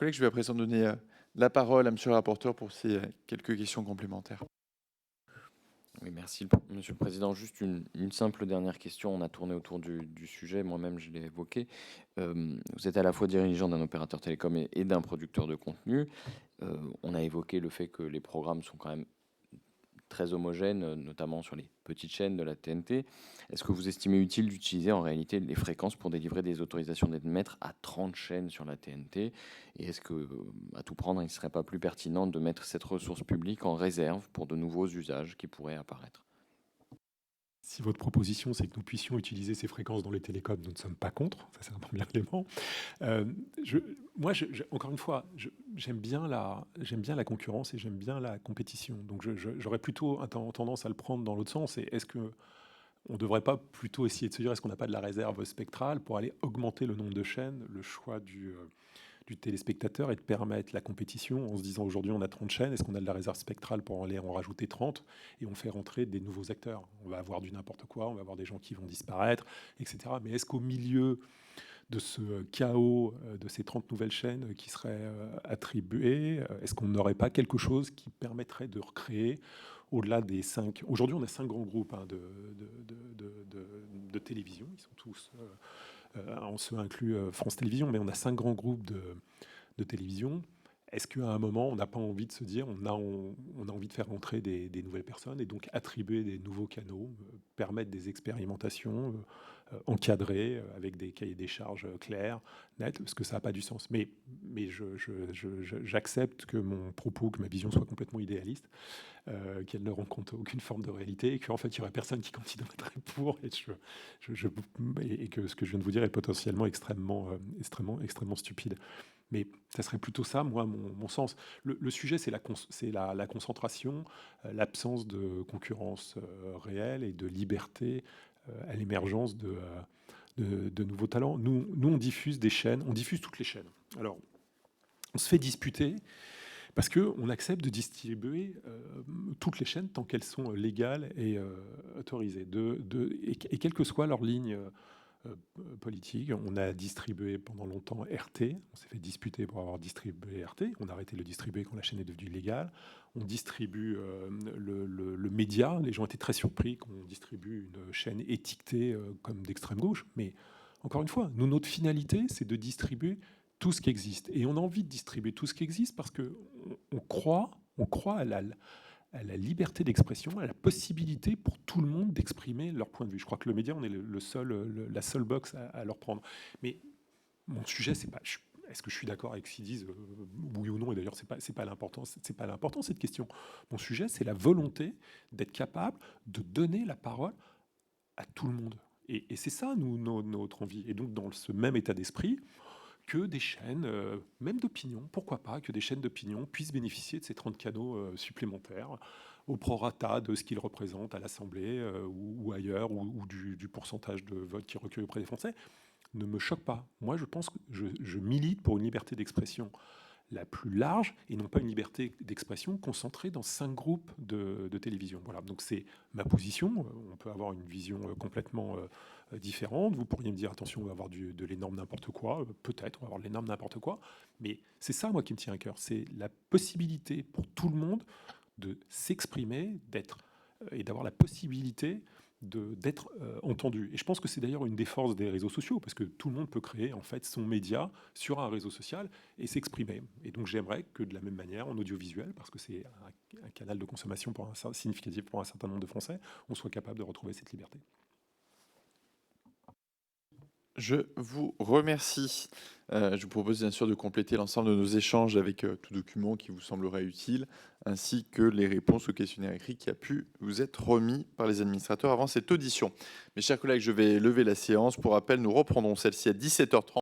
collègues, je vais à présent donner la parole à monsieur le rapporteur pour ces quelques questions complémentaires. Oui, merci, Monsieur le Président. Juste une simple dernière question. On a tourné autour du sujet. Moi-même, je l'ai évoqué. Vous êtes à la fois dirigeant d'un opérateur télécom et d'un producteur de contenu. On a évoqué le fait que les programmes sont quand même très homogènes, notamment sur les petites chaînes de la TNT. Est-ce que vous estimez utile d'utiliser en réalité les fréquences pour délivrer des autorisations d'émettre à 30 chaînes sur la TNT? Et est-ce que, à tout prendre, il ne serait pas plus pertinent de mettre cette ressource publique en réserve pour de nouveaux usages qui pourraient apparaître? Si votre proposition, c'est que nous puissions utiliser ces fréquences dans les télécoms, nous ne sommes pas contre. Ça, c'est un premier élément. Encore une fois, j'aime bien la concurrence et j'aime bien la compétition. Donc, j'aurais plutôt tendance à le prendre dans l'autre sens. Et est-ce que on ne devrait pas plutôt essayer de se dire, est-ce qu'on n'a pas de la réserve spectrale pour aller augmenter le nombre de chaînes, le choix du téléspectateur et de permettre la compétition en se disant aujourd'hui on a 30 chaînes, est-ce qu'on a de la réserve spectrale pour aller en rajouter 30 et on fait rentrer des nouveaux acteurs? On va avoir du n'importe quoi, on va avoir des gens qui vont disparaître, etc. Mais est-ce qu'au milieu de ce chaos, de ces 30 nouvelles chaînes qui seraient attribuées, est-ce qu'on n'aurait pas quelque chose qui permettrait de recréer au-delà des 5... Aujourd'hui, on a 5 grands groupes de télévision. Ils sont tous, on se inclut France Télévisions, mais on a 5 grands groupes de télévision. Est-ce qu'à un moment, on n'a pas envie de se dire, on a envie de faire rentrer des nouvelles personnes et donc attribuer des nouveaux canaux, permettre des expérimentations encadrées, avec des cahiers des charges clairs, nets, parce que ça n'a pas du sens. Mais j'accepte que mon propos, que ma vision soit complètement idéaliste, qu'elle ne rencontre aucune forme de réalité, et qu'en fait, il n'y aurait personne qui candidaterait pour, et que ce que je viens de vous dire est potentiellement extrêmement stupide. Mais ça serait plutôt ça, moi, mon sens. Le sujet, c'est la concentration, l'absence de concurrence réelle et de liberté à l'émergence de nouveaux talents. Nous, on diffuse des chaînes, on diffuse toutes les chaînes. Alors, on se fait disputer parce qu'on accepte de distribuer toutes les chaînes tant qu'elles sont légales et autorisées. Et quelle que soit leur ligne politique. On a distribué pendant longtemps RT. On s'est fait disputer pour avoir distribué RT. On a arrêté de le distribuer quand la chaîne est devenue légale. On distribue le média. Les gens étaient très surpris qu'on distribue une chaîne étiquetée comme d'extrême gauche. Mais encore une fois, nous, notre finalité, c'est de distribuer tout ce qui existe. Et on a envie de distribuer tout ce qui existe parce qu'on croit à la liberté d'expression, à la possibilité pour tout le monde d'exprimer leur point de vue. Je crois que le média, on est la seule box à leur prendre. Mais mon sujet, c'est pas... Est-ce que je suis d'accord avec ce qu'ils disent, oui ou non? Et d'ailleurs, c'est pas l'important cette question. Mon sujet, c'est la volonté d'être capable de donner la parole à tout le monde. Et c'est ça, notre envie. Et donc, dans ce même état d'esprit, que des chaînes, même d'opinion, pourquoi pas, que des chaînes d'opinion puissent bénéficier de ces 30 canaux supplémentaires au prorata de ce qu'ils représentent à l'Assemblée ou ailleurs, ou du pourcentage de votes qui recueillent auprès des Français, ne me choque pas. Moi, je pense que je milite pour une liberté d'expression la plus large et non pas une liberté d'expression concentrée dans 5 groupes de télévision. Voilà, donc c'est ma position. On peut avoir une vision complètement différente. Vous pourriez me dire, attention, on va avoir de l'énorme n'importe quoi. Peut-être, on va avoir de l'énorme n'importe quoi. Mais c'est ça, moi, qui me tient à cœur. C'est la possibilité pour tout le monde de s'exprimer, d'être et d'avoir la possibilité d'être entendu. Et je pense que c'est d'ailleurs une des forces des réseaux sociaux, parce que tout le monde peut créer en fait son média sur un réseau social et s'exprimer. Et donc j'aimerais que de la même manière, en audiovisuel, parce que c'est un canal de consommation significatif pour un certain nombre de Français, on soit capable de retrouver cette liberté. Je vous remercie. Je vous propose bien sûr de compléter l'ensemble de nos échanges avec tout document qui vous semblerait utile, ainsi que les réponses au questionnaire écrit qui a pu vous être remis par les administrateurs avant cette audition. Mes chers collègues, je vais lever la séance. Pour rappel, nous reprendrons celle-ci à 17h30.